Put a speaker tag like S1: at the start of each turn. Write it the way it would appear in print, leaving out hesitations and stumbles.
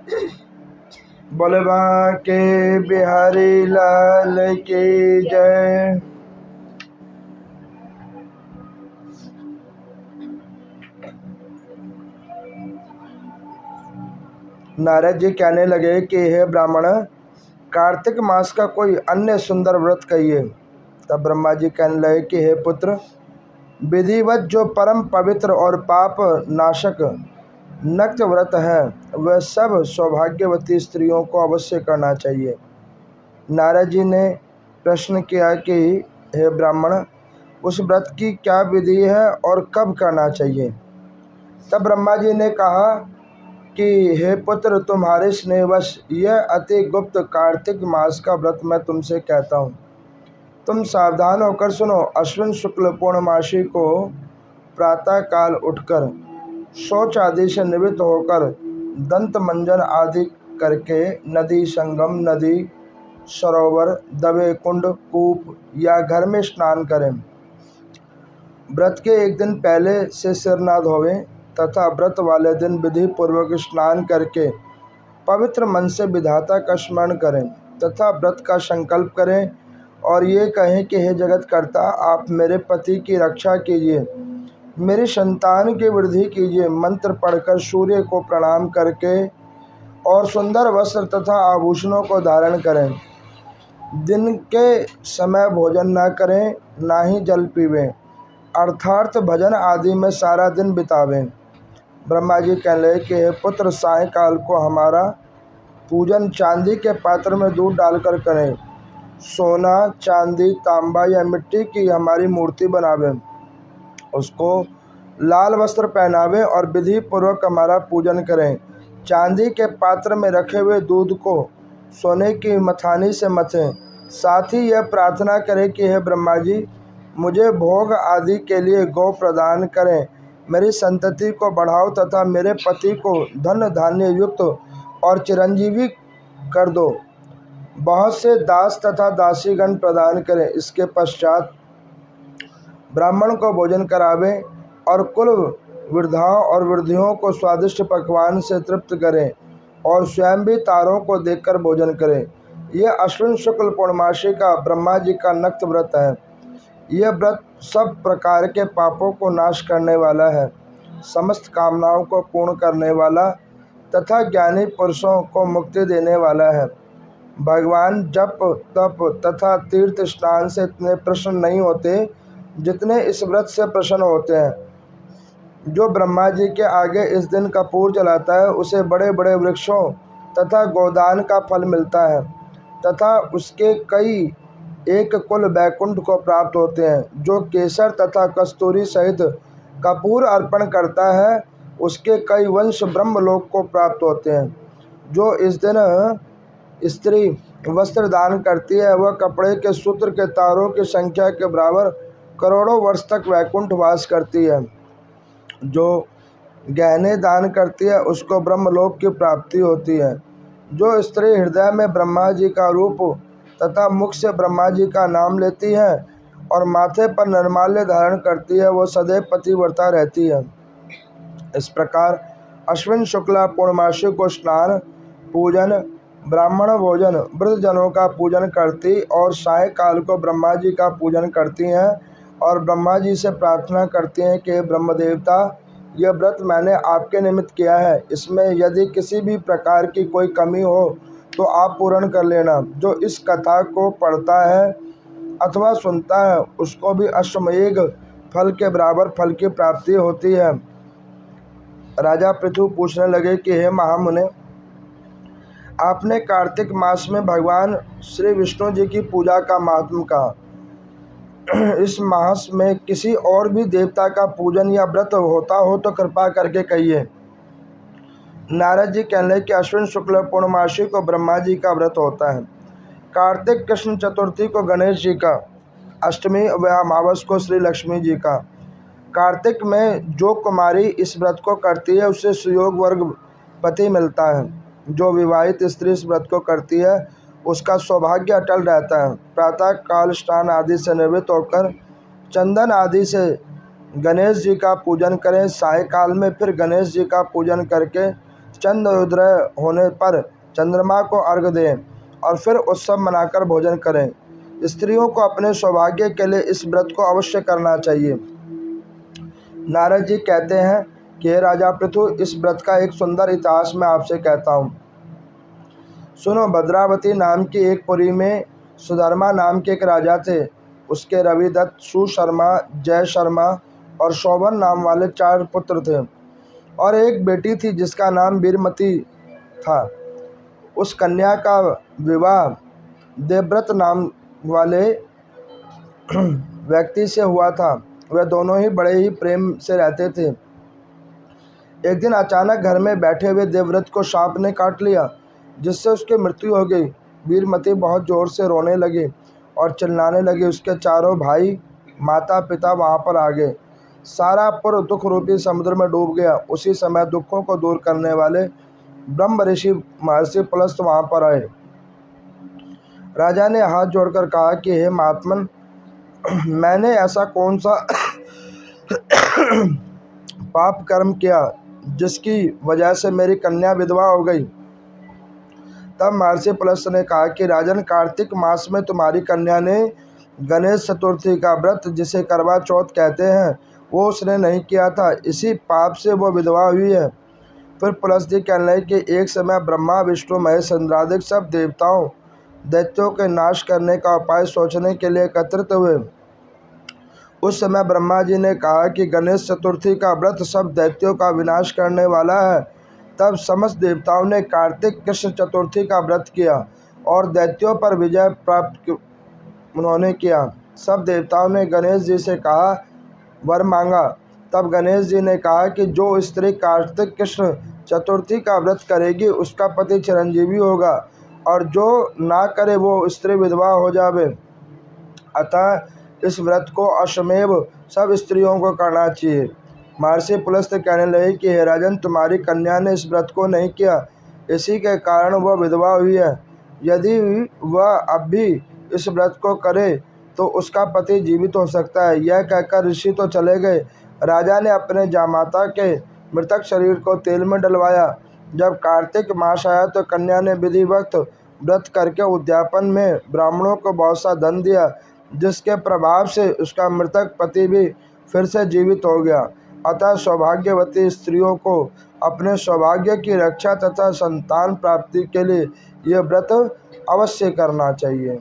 S1: बोलबा के बिहारी लाल की जय। नारद जी कहने लगे कि हे ब्राह्मण, कार्तिक मास का कोई अन्य सुंदर व्रत कहिए। तब ब्रह्मा जी कहने लगे कि हे पुत्र, विधिवत जो परम पवित्र और पाप नाशक नक्त व्रत है वह सब सौभाग्यवती स्त्रियों को अवश्य करना चाहिए। नारद जी ने प्रश्न किया कि हे ब्राह्मण, उस व्रत की क्या विधि है और कब करना चाहिए। तब ब्रह्मा जी ने कहा कि हे पुत्र, तुम्हारे स्नेहवश यह अति गुप्त कार्तिक मास का व्रत मैं तुमसे कहता हूँ। तुम सावधान होकर सुनो। अश्विन शुक्ल पूर्णमासी को प्रातः काल उठकर शौच आदि से निवृत्त होकर दंत मंजन आदि करके नदी, संगम, नदी, सरोवर, दबे, कुंड, कूप या घर में स्नान करें। व्रत के एक दिन पहले से सिर न धोवें तथा व्रत वाले दिन विधि पूर्वक स्नान करके पवित्र मन से विधाता का स्मरण करें तथा व्रत का संकल्प करें और ये कहें कि हे जगत कर्ता, आप मेरे पति की रक्षा कीजिए, मेरी संतान की वृद्धि कीजिए। मंत्र पढ़कर सूर्य को प्रणाम करके और सुंदर वस्त्र तथा आभूषणों को धारण करें। दिन के समय भोजन न करें, ना ही जल पीवें, अर्थात भजन आदि में सारा दिन बितावें। ब्रह्मा जी कहने लगे कि हे पुत्र, सायंकाल को हमारा पूजन चांदी के पात्र में दूध डालकर करें। सोना, चांदी, तांबा या मिट्टी की हमारी मूर्ति बनावें, उसको लाल वस्त्र पहनावें और विधि पूर्वक हमारा पूजन करें। चांदी के पात्र में रखे हुए दूध को सोने की मथानी से मथें। साथ ही यह प्रार्थना करें कि हे ब्रह्मा जी, मुझे भोग आदि के लिए गौ प्रदान करें, मेरी संतति को बढ़ाओ तथा मेरे पति को धन धान्य युक्त और चिरंजीवी कर दो। बहुत से दास तथा दासीगण प्रदान करें। इसके पश्चात ब्राह्मण को भोजन करावें और कुल वृद्धाओं और वृद्धियों को स्वादिष्ट पकवान से तृप्त करें और स्वयं भी तारों को देखकर भोजन करें। यह अश्विन शुक्ल पूर्णमासी का ब्रह्मा जी का नक्त व्रत है। यह व्रत सब प्रकार के पापों को नाश करने वाला है, समस्त कामनाओं को पूर्ण करने वाला तथा ज्ञानी पुरुषों को मुक्ति देने वाला है। भगवान जप, तप तथा तीर्थ स्नान से इतने प्रसन्न नहीं होते जितने इस व्रत से प्रसन्न होते हैं। जो ब्रह्मा जी के आगे इस दिन कपूर जलाता है उसे बड़े बड़े वृक्षों तथा गोदान का फल मिलता है तथा उसके कई एक कुल बैकुंठ को प्राप्त होते हैं। जो केसर तथा कस्तूरी सहित कपूर अर्पण करता है उसके कई वंश ब्रह्मलोक को प्राप्त होते हैं। जो इस दिन स्त्री वस्त्र दान करती है वह कपड़े के सूत्र के तारों की संख्या के बराबर करोड़ों वर्ष तक वैकुंठ वास करती है। जो गहने दान करती है उसको ब्रह्मलोक की प्राप्ति होती है। जो स्त्री हृदय में ब्रह्मा जी का रूप तथा मुख से ब्रह्मा जी का नाम लेती है और माथे पर निर्माल्य धारण करती है वह सदैव पतिव्रता रहती है। इस प्रकार अश्विन शुक्ला पूर्णमासी को स्नान, पूजन, ब्राह्मण भोजन, वृद्धजनों का पूजन करती और सायंकाल को ब्रह्मा जी का पूजन करती हैं और ब्रह्मा जी से प्रार्थना करती हैं कि ब्रह्मदेवता, यह व्रत मैंने आपके निमित्त किया है, इसमें यदि किसी भी प्रकार की कोई कमी हो तो आप पूर्ण कर लेना। जो इस कथा को पढ़ता है अथवा सुनता है उसको भी अश्वमेघ फल के बराबर फल की प्राप्ति होती है। राजा पृथु पूछने लगे कि हे महामुने, आपने कार्तिक मास में भगवान श्री विष्णु जी की पूजा का महात्म कहा। इस मास में किसी और भी देवता का पूजन या व्रत होता हो तो कृपा करके कहिए। नारद जी कहने लगे कि अश्विन शुक्ल पूर्णमासी को ब्रह्मा जी का व्रत होता है, कार्तिक कृष्ण चतुर्थी को गणेश जी का, अष्टमी व अमावस को श्री लक्ष्मी जी का। कार्तिक में जो कुमारी इस व्रत को करती है उससे सुयोग वर्ग पति मिलता है। जो विवाहित स्त्री इस व्रत को करती है उसका सौभाग्य अटल रहता है। प्रातः काल स्नान आदि से निवृत्त होकर चंदन आदि से गणेश जी का पूजन करें। सायकाल में फिर गणेश जी का पूजन करके चंद्रोदय होने पर चंद्रमा को अर्घ्य दें और फिर उत्सव मनाकर भोजन करें। स्त्रियों को अपने सौभाग्य के लिए इस व्रत को अवश्य करना चाहिए। नारद जी कहते हैं कि हे राजा पृथु, इस व्रत का एक सुंदर इतिहास मैं आपसे कहता हूँ। सुनो, भद्रावती नाम की एक पुरी में सुधर्मा नाम के एक राजा थे। उसके रविदत्त, सुशर्मा, जय शर्मा और शोभन नाम वाले 4 पुत्र थे और एक बेटी थी जिसका नाम वीरमती था। उस कन्या का विवाह देवव्रत नाम वाले व्यक्ति से हुआ था। वे दोनों ही बड़े ही प्रेम से रहते थे। एक दिन अचानक घर में बैठे हुए देवव्रत को सांप ने काट लिया, जिससे उसकी मृत्यु हो गई। वीरमती बहुत जोर से रोने लगी और चिल्लाने लगी। उसके चारों भाई, माता पिता वहां पर आ गए। सारा पुर दुख रूपी समुद्र में डूब गया। उसी समय दुखों को दूर करने वाले ब्रह्म ऋषि महर्षि पुलस्त वहां पर आए। राजा ने हाथ जोड़कर कहा कि हे महात्मन, मैंने ऐसा कौन सा पाप कर्म किया जिसकी वजह से मेरी कन्या विधवा हो गई। तब महर्षि पुलस्त ने कहा कि राजन, कार्तिक मास में तुम्हारी कन्या ने गणेश चतुर्थी का व्रत, जिसे करवा चौथ कहते हैं, वो उसने नहीं किया था। इसी पाप से वो विधवा हुई है। फिर पुलस्त जी कहने लगे कि एक समय ब्रह्मा, विष्णु, महेश, इंद्रादिक सब देवताओं दैत्यों के नाश करने का उपाय सोचने के लिए एकत्रित हुए। उस समय ब्रह्मा जी ने कहा कि गणेश चतुर्थी का व्रत सब दैत्यों का विनाश करने वाला है। तब समस्त देवताओं ने कार्तिक कृष्ण चतुर्थी का व्रत किया और दैत्यों पर विजय प्राप्त उन्होंने किया। सब देवताओं ने गणेश जी से कहा, वर मांगा। तब गणेश जी ने कहा कि जो स्त्री कार्तिक कृष्ण चतुर्थी का व्रत करेगी उसका पति चिरंजीवी होगा और जो ना करे वो स्त्री विधवा हो जावे। अतः इस व्रत को अश्वमेव सब स्त्रियों को करना चाहिए। महर्षि पुलस्त कहने लगे कि हे राजन, तुम्हारी कन्या ने इस व्रत को नहीं किया, इसी के कारण वह विधवा हुई है। यदि वह अब भी इस व्रत को करे तो उसका पति जीवित हो सकता है। यह कहकर ऋषि तो चले गए। राजा ने अपने जामाता के मृतक शरीर को तेल में डलवाया। जब कार्तिक मास आया तो कन्या ने विधिवत व्रत करके उद्यापन में ब्राह्मणों को बहुत सा धन दिया, जिसके प्रभाव से उसका मृतक पति भी फिर से जीवित हो गया। अतः सौभाग्यवती स्त्रियों को अपने सौभाग्य की रक्षा तथा संतान प्राप्ति के लिए यह व्रत अवश्य करना चाहिए।